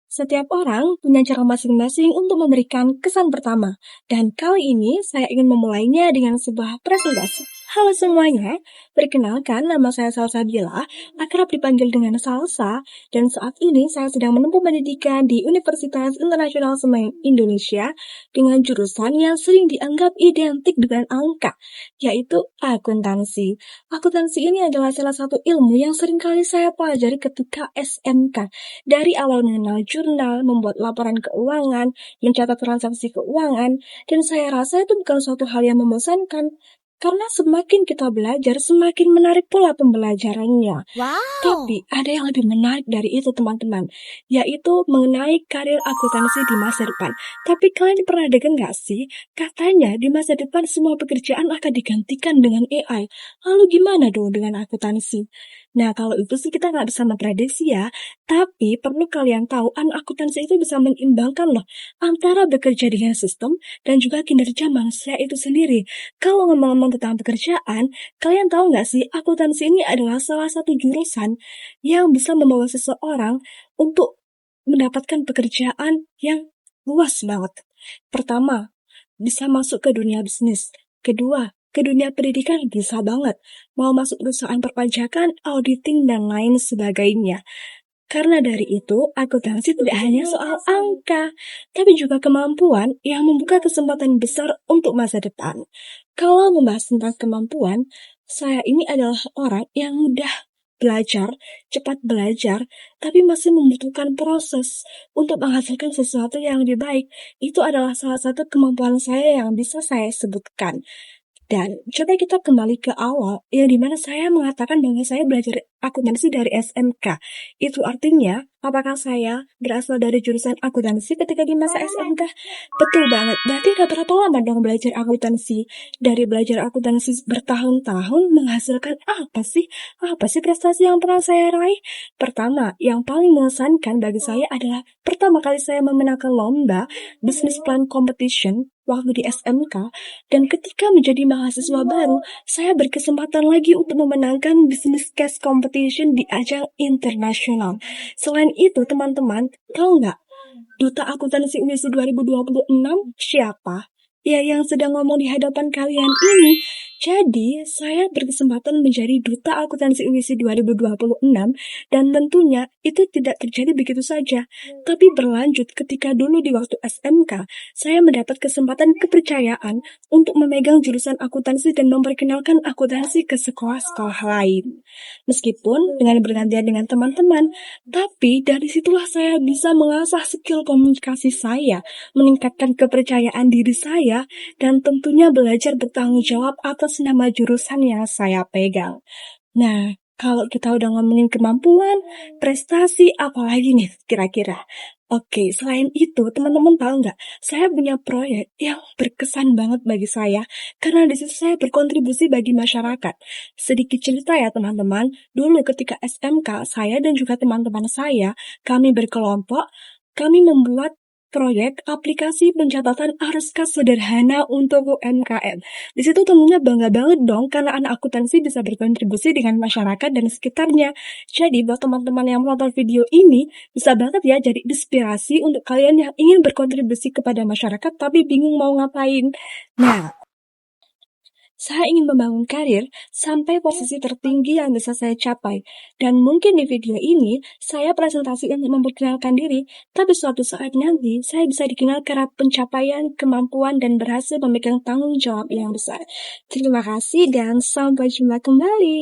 Setiap orang punya cara masing-masing untuk memberikan kesan pertama, dan kali ini saya ingin memulainya dengan sebuah presentasi. Halo semuanya, perkenalkan nama saya Salsabila, akrab dipanggil dengan Salsa, dan saat ini saya sedang menempuh pendidikan di Universitas Internasional Semen Indonesia dengan jurusan yang sering dianggap identik dengan angka, yaitu akuntansi. Akuntansi ini adalah salah satu ilmu yang sering kali saya pelajari ketika SMK. Dari awal mengenal jurnal, membuat laporan keuangan, mencatat transaksi keuangan, dan saya rasa itu bukan suatu hal yang membosankan. Karena semakin kita belajar, semakin menarik pula pembelajarannya. Wow! Tapi ada yang lebih menarik dari itu teman-teman, yaitu mengenai karir akuntansi di masa depan. Tapi kalian pernah dengar nggak sih, katanya di masa depan semua pekerjaan akan digantikan dengan AI. Lalu gimana dong dengan akuntansi? Nah, kalau itu sih kita nggak bisa memprediksi ya. Tapi perlu kalian tahu, anak akuntansi itu bisa menyeimbangkan loh antara bekerja dengan sistem dan juga kinerja manusia itu sendiri. Kalau ngomong-ngomong tentang pekerjaan, kalian tahu nggak sih, akuntansi ini adalah salah satu jurusan yang bisa membawa seseorang untuk mendapatkan pekerjaan yang luas banget. Pertama, bisa masuk ke dunia bisnis. Kedua, ke dunia pendidikan bisa banget. Mau masuk perusahaan perpajakan, auditing, dan lain sebagainya. Karena dari itu, akuntansi tidak hanya soal angka, tapi juga kemampuan yang membuka kesempatan besar untuk masa depan. Kalau membahas tentang kemampuan, saya ini adalah orang yang mudah belajar, cepat belajar, tapi masih membutuhkan proses untuk menghasilkan sesuatu yang lebih baik. Itu adalah salah satu kemampuan saya yang bisa saya sebutkan. Dan coba kita kembali ke awal, yang dimana saya mengatakan bahwa saya belajar akuntansi dari SMK. Itu artinya, apakah saya berasal dari jurusan akuntansi ketika di masa SMK? Betul banget, berarti udah berapa lama dong belajar akuntansi? Dari belajar akuntansi bertahun-tahun menghasilkan apa sih? Apa sih prestasi yang pernah saya raih? Pertama, yang paling mengesankan bagi saya adalah pertama kali saya memenangkan lomba Business Plan Competition waktu di SMK, dan ketika menjadi mahasiswa baru, saya berkesempatan lagi untuk memenangkan Business Case Competition di ajang internasional. Selain itu, teman-teman, tahu nggak, Duta Akuntansi UNESI 2026 siapa? Ya, yang sedang ngomong di hadapan kalian ini. Jadi, saya berkesempatan menjadi Duta Akuntansi UNESI 2026, dan tentunya itu tidak terjadi begitu saja, tapi berlanjut ketika dulu di waktu SMK, saya mendapat kesempatan kepercayaan untuk memegang jurusan akuntansi dan memperkenalkan akuntansi ke sekolah-sekolah lain. Meskipun dengan bergantian dengan teman-teman, tapi dari situlah saya bisa mengasah skill komunikasi saya, meningkatkan kepercayaan diri saya, dan tentunya belajar bertanggung jawab atas nama jurusan yang saya pegang. Nah, kalau kita udah ngomongin kemampuan, prestasi, apalagi nih kira-kira? Oke, selain itu, teman-teman tahu nggak? Saya punya proyek yang berkesan banget bagi saya, karena di situ saya berkontribusi bagi masyarakat. Sedikit cerita ya teman-teman, dulu ketika SMK, saya dan juga teman-teman saya, kami berkelompok, kami membuat proyek aplikasi pencatatan arus kas sederhana untuk UMKM. Di situ tentunya bangga banget dong karena anak akuntansi bisa berkontribusi dengan masyarakat dan sekitarnya. Jadi buat teman-teman yang menonton video ini, bisa banget ya jadi inspirasi untuk kalian yang ingin berkontribusi kepada masyarakat tapi bingung mau ngapain. Nah, saya ingin membangun karir sampai posisi tertinggi yang bisa saya capai. Dan mungkin di video ini, saya presentasi untuk memperkenalkan diri, tapi suatu saat nanti, saya bisa dikenal karena pencapaian, kemampuan, dan berhasil memegang tanggung jawab yang besar. Terima kasih dan sampai jumpa kembali.